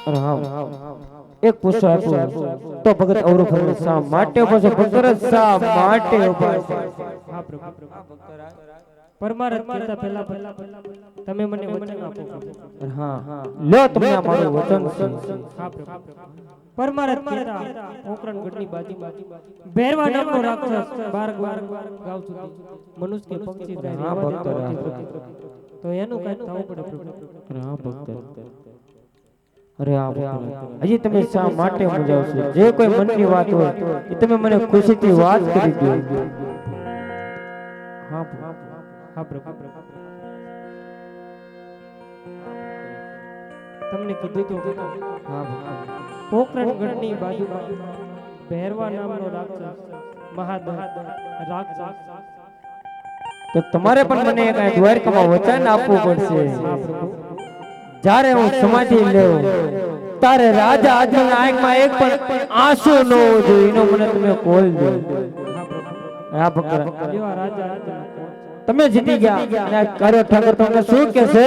અરે હા એક પૂછો આપ્યું તો ભગત અવરું ફરે શા માટે ઉભો છે ભક્તર શા માટે ઉભો છે હા પ્રભુ પરમારથ કહેતા પહેલા તમે મને વચન આપો. હા લો તમને આ મારું વચન છે. હા પ્રભુ પરમારથ કહેતા પોકરણગઢની બાજુમાં ભેરવા નામનો રાક્ષસ 12 ગાવ સુધી મનુષ્ય કે પક્ષી થાય હા એવા ભક્તર તો એનું કઈ થવું પડે પ્રભુ. હા ભક્તર અરે આ હજી તમે શા માટે મૂંઝાવ છો જે કોઈ મનની વાત હોય એ તમે મને ખુશીથી વાત કરી દો. હા હા પ્રભુ તમને કીધું તો હા પોકરણગઢની બાજુમાં ભેરવા નામનો રાક્ષસ મહાદય રાક્ષસ તો તમારે પણ મને એક દ્વારકામાં વચન આપવું પડશે. જ્યારે હું સમાધિ લેવ તારે રાજા આજના આંખમાં એક પણ આંસુ ન હોવો જોઈએ એનો મને તમે કોલ દો. હા ભક્તર એવા રાજા તમે જીતી ગયા અને કાર્ય ઠાકર તમને શું કહેશે?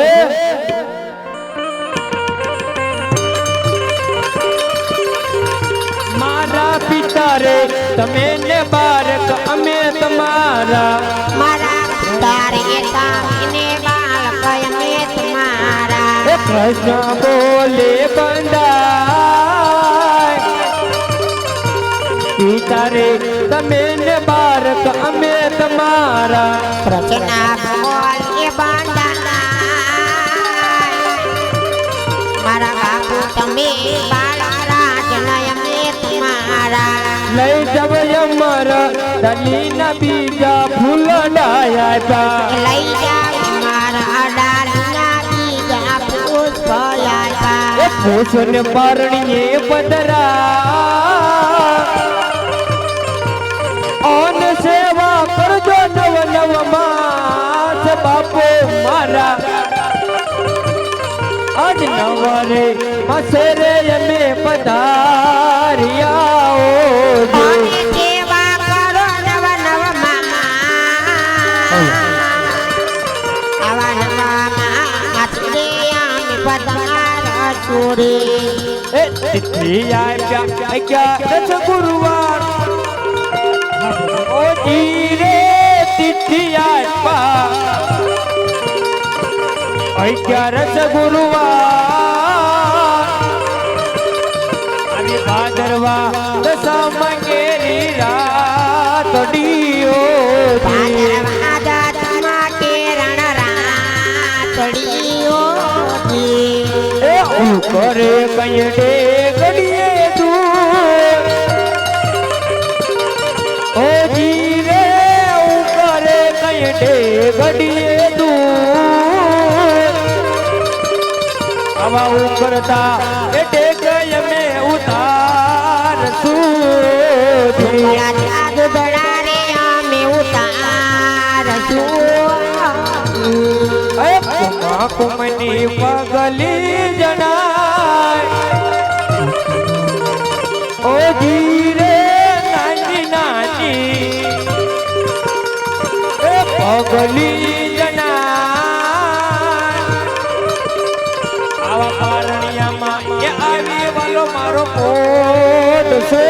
મારા પિતા રે તમે ને બાળક અમે તમારા મારા પિતા રે તમે બાળક અમે તમારા કૃષ્ણ બોલે બંધાય પિતા રે તમે ને બાળક અમે તમારા પ્રચના બોલે બંધાય મારા બાપુ તમે બાળા રાજના અમે તમારા લઈ જવ અમર દલીના બીજા ફૂલ ડાયા લઈ જાવ મારા ડાલીના બીજા પુષ્પ લાયા ભૂષણ પરણીએ પધરા ઓન સેવા કરજો નવ નવ માસ બાપો મારા આજ નવરે મસરે અમે પધાર્યા અને સેવા કરો નવ નવ મામા આવા નવા માછલે અમે પધાર છોડી તિથિ આપ્યા દસ ગુરુવાર ઓ જીરે તિથિ આપ્યા 11 ગુરુવાર આવી ભાદરવા દસમા કેરી રાતડીઓ ભાદરવા દસમા કેરણ રાતડીઓ એ કરે કયડે ગડીએ તું ઓ જીરે કરે કયડે ગડીએ તું આવા ઉકરતા એટલે કય મે ઉતાર સુધી જાગ બડા રે અમે ઉતાર એ કુમા કુમની પગલી જણાય ઓ જીરે નાની નાની એ પગલી જણાય આવા પારણિયામાં એ આવી વાલો મારો પોત છે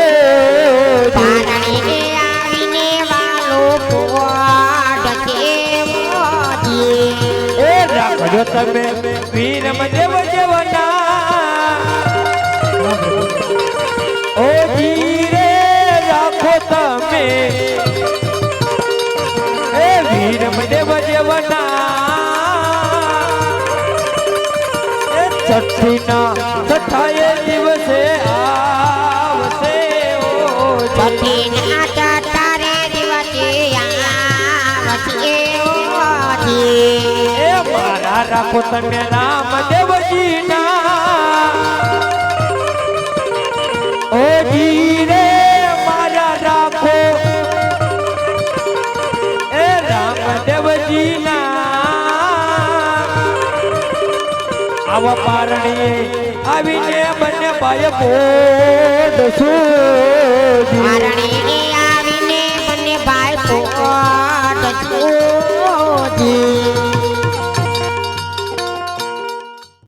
પારણીને આવીને વાલો પોડ છે મોજી એ રાખજો તમે વીરમ દેવ જેવના ઓ જીરે રાખો તમે એ વીરમ દેવ જેવના એ છઠ્ઠાએ દિવસે આવશે ઓ છઠ્ઠીના ચટારે દિવસે આવશે ઓજી એ મારા રાખો તમે રામદેવજીના ઓ જીરે મારા રાખો એ રામદેવજીના આવા પારણીએ આવીને બંને પાય પોડશું પારણીને આવીને બંને ભાઈ પોડ છોડી